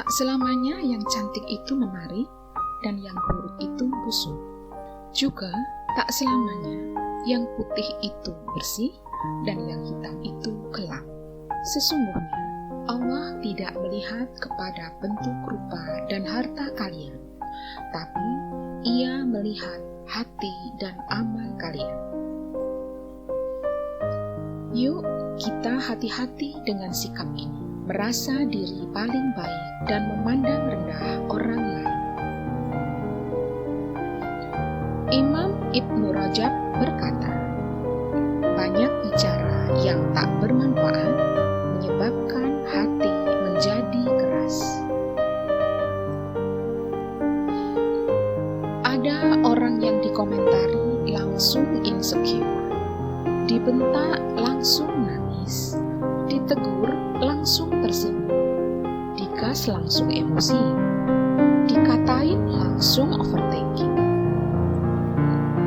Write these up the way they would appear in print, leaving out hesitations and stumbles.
Tak selamanya yang cantik itu menarik dan yang buruk itu busuk. Juga tak selamanya yang putih itu bersih dan yang hitam itu gelap. Sesungguhnya Allah tidak melihat kepada bentuk rupa dan harta kalian, tapi Ia melihat hati dan amal kalian. Yuk kita hati-hati dengan sikap ini, merasa diri paling baik dan memandang rendah orang lain. Imam Ibnu Rajab berkata, banyak bicara yang tak bermanfaat menyebabkan hati menjadi keras. Ada orang yang dikomentari langsung insecure, dibentak langsung nangis, ditegur langsung tersinggung, digas langsung emosi, dikatain langsung overthinking.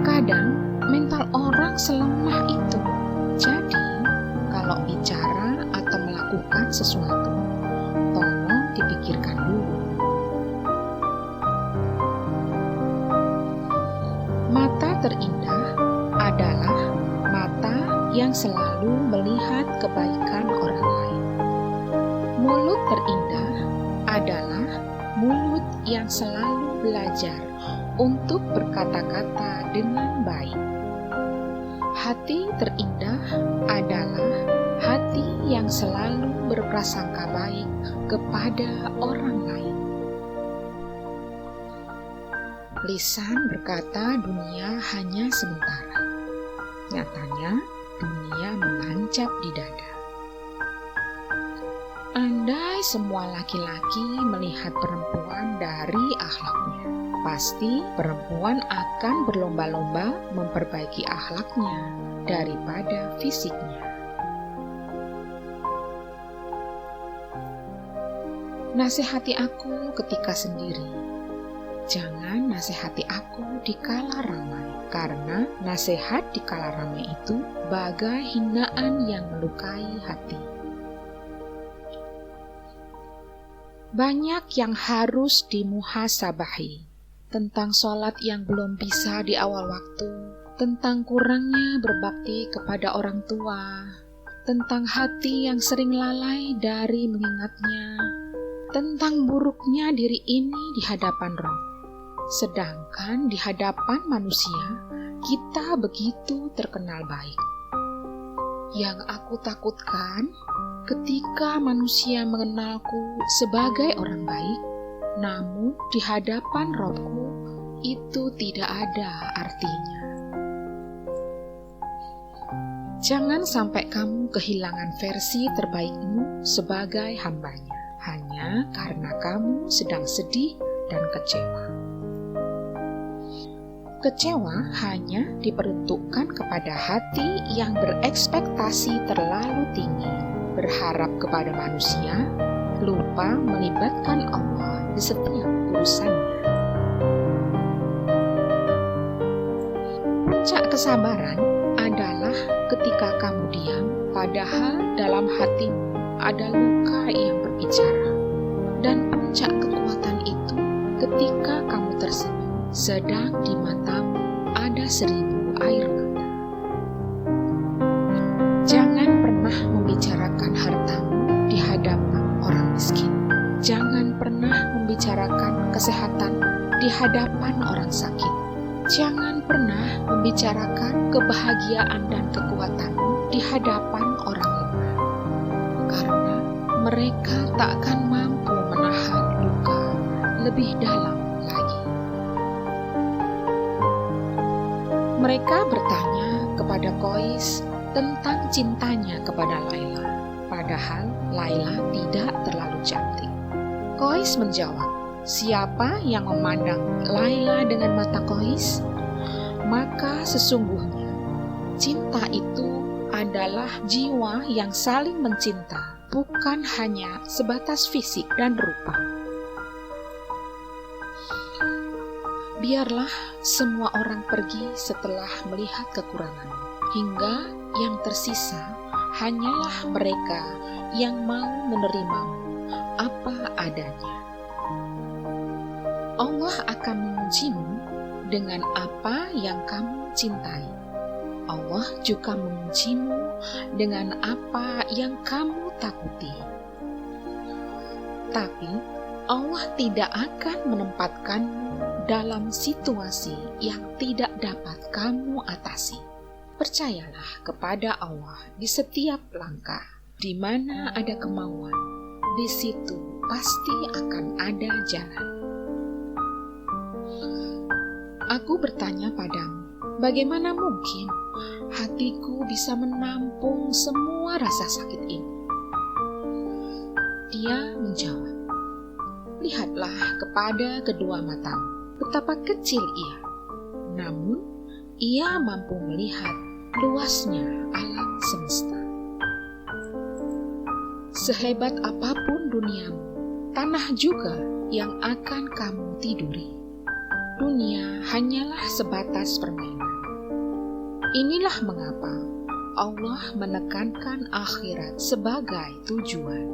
Kadang mental orang selemah itu. Jadi kalau bicara atau melakukan sesuatu, tolong dipikirkan dulu. Mata terindah adalah mata yang selalu melihat kebaikan orang lain. Mulut terindah adalah mulut yang selalu belajar untuk berkata-kata dengan baik. Hati terindah adalah hati yang selalu berprasangka baik kepada orang lain. Lisan berkata dunia hanya sementara. Nyatanya dunia menancap di dada. Andai semua laki-laki melihat perempuan dari akhlaknya, pasti perempuan akan berlomba-lomba memperbaiki akhlaknya daripada fisiknya. Nasihati aku ketika sendiri. Jangan nasihati aku di kala ramai, karena nasihat di kala ramai itu bagai hinaan yang melukai hati. Banyak yang harus dimuhasabahi, tentang sholat yang belum bisa di awal waktu, tentang kurangnya berbakti kepada orang tua, tentang hati yang sering lalai dari mengingatnya, tentang buruknya diri ini di hadapan Roh. Sedangkan di hadapan manusia, kita begitu terkenal baik. Yang aku takutkan, ketika manusia mengenalku sebagai orang baik, namun di hadapan Robku itu tidak ada artinya. Jangan sampai kamu kehilangan versi terbaikmu sebagai hambanya, hanya karena kamu sedang sedih dan kecewa. Kecewa hanya diperuntukkan kepada hati yang berekspektasi terlalu tinggi, berharap kepada manusia, lupa melibatkan Allah di setiap urusannya. Puncak kesabaran adalah ketika kamu diam, padahal dalam hatimu ada luka yang berbicara. Dan puncak kekuatan itu ketika kamu tersenyum, sedang di matamu ada 1000 air mata. Jangan pernah membicarakan hartamu di hadapan orang miskin. Jangan pernah membicarakan kesehatan di hadapan orang sakit. Jangan pernah membicarakan kebahagiaan dan kekuatanmu di hadapan orang lemah. Karena mereka tak akan mampu menahan luka lebih dalam lagi. Mereka bertanya kepada Qais tentang cintanya kepada Laila, padahal Laila tidak terlalu cantik. Qais menjawab, siapa yang memandang Laila dengan mata Qais? Maka sesungguhnya cinta itu adalah jiwa yang saling mencinta, bukan hanya sebatas fisik dan rupa. Biarlah semua orang pergi setelah melihat kekuranganmu, hingga yang tersisa hanyalah mereka yang mau menerimamu apa adanya. Allah akan mengujimu dengan apa yang kamu cintai. Allah juga mengujimu dengan apa yang kamu takuti. Tapi Allah tidak akan menempatkanmu dalam situasi yang tidak dapat kamu atasi. Percayalah kepada Allah di setiap langkah. Di mana ada kemauan, di situ pasti akan ada jalan. Aku bertanya padamu, bagaimana mungkin hatiku bisa menampung semua rasa sakit ini? Dia menjawab, lihatlah kepada kedua matamu, betapa kecil ia. Namun, ia mampu melihat luasnya alam semesta. Sehebat apapun duniamu, tanah juga yang akan kamu tiduri. Dunia hanyalah sebatas permainan. Inilah mengapa Allah menekankan akhirat sebagai tujuan.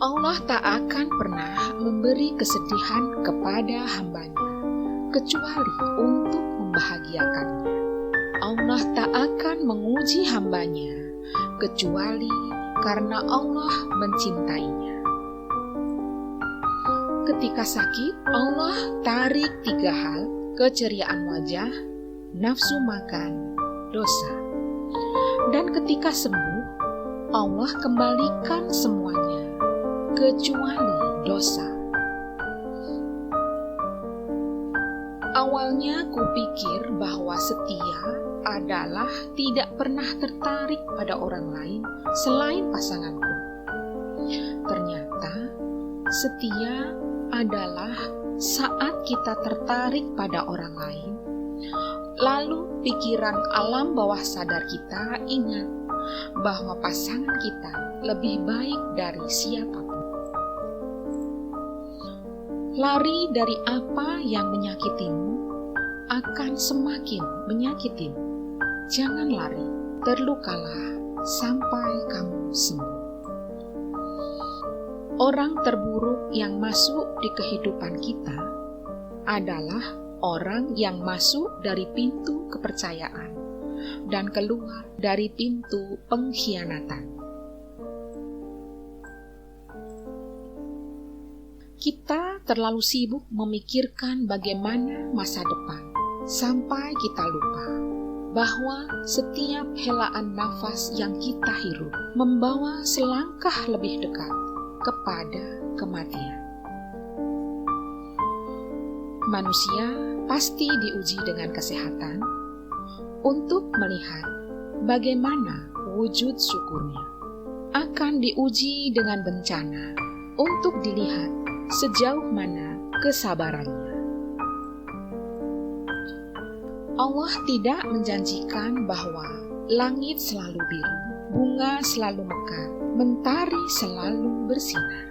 Allah tak akan pernah memberi kesedihan kepada hamba-Nya, kecuali untuk membahagiakannya. Allah tak akan menguji hamba-Nya, kecuali karena Allah mencintainya. Ketika sakit, Allah tarik 3 hal: keceriaan wajah, nafsu makan, dosa. Dan ketika sembuh, Allah kembalikan semuanya, kecuali dosa. Awalnya kupikir bahwa setia adalah tidak pernah tertarik pada orang lain selain pasanganku. Ternyata setia adalah saat kita tertarik pada orang lain, lalu pikiran alam bawah sadar kita ingat bahwa pasangan kita lebih baik dari siapapun. Lari dari apa yang menyakitimu akan semakin menyakitimu. Jangan lari, terlukalah sampai kamu sembuh. Orang terburuk yang masuk di kehidupan kita adalah orang yang masuk dari pintu kepercayaan dan keluar dari pintu pengkhianatan. Kita terlalu sibuk memikirkan bagaimana masa depan, sampai kita lupa bahwa setiap helaan nafas yang kita hirup membawa selangkah lebih dekat kepada kematian. Manusia pasti diuji dengan kesehatan untuk melihat bagaimana wujud syukurnya. Akan diuji dengan bencana untuk dilihat sejauh mana kesabarannya. Allah tidak menjanjikan bahwa langit selalu biru, bunga selalu mekar, mentari selalu bersinar.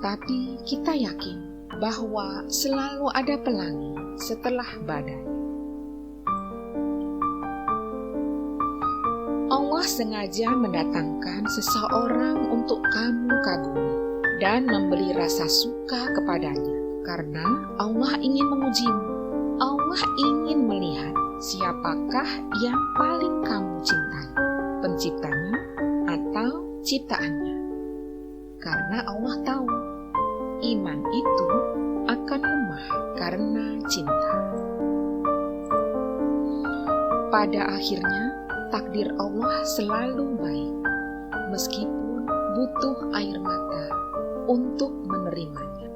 Tapi kita yakin bahwa selalu ada pelangi setelah badai. Allah sengaja mendatangkan seseorang untuk kamu kagumi dan memberi rasa suka kepadanya, karena Allah ingin mengujimu. Allah ingin melihat siapakah yang paling kamu cintai, penciptanya atau ciptaannya. Karena Allah tahu iman itu akan lemah karena cinta. Pada akhirnya, takdir Allah selalu baik, meskipun butuh air mata untuk menerimanya.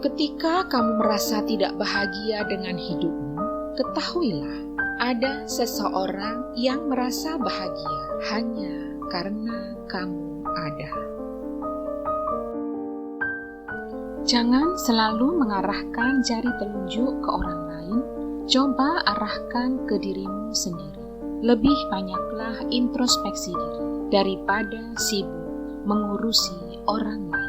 Ketika kamu merasa tidak bahagia dengan hidupmu, ketahuilah ada seseorang yang merasa bahagia hanya karena kamu ada. Jangan selalu mengarahkan jari telunjuk ke orang lain, coba arahkan ke dirimu sendiri. Lebih banyaklah introspeksi diri daripada sibuk mengurusi orang lain.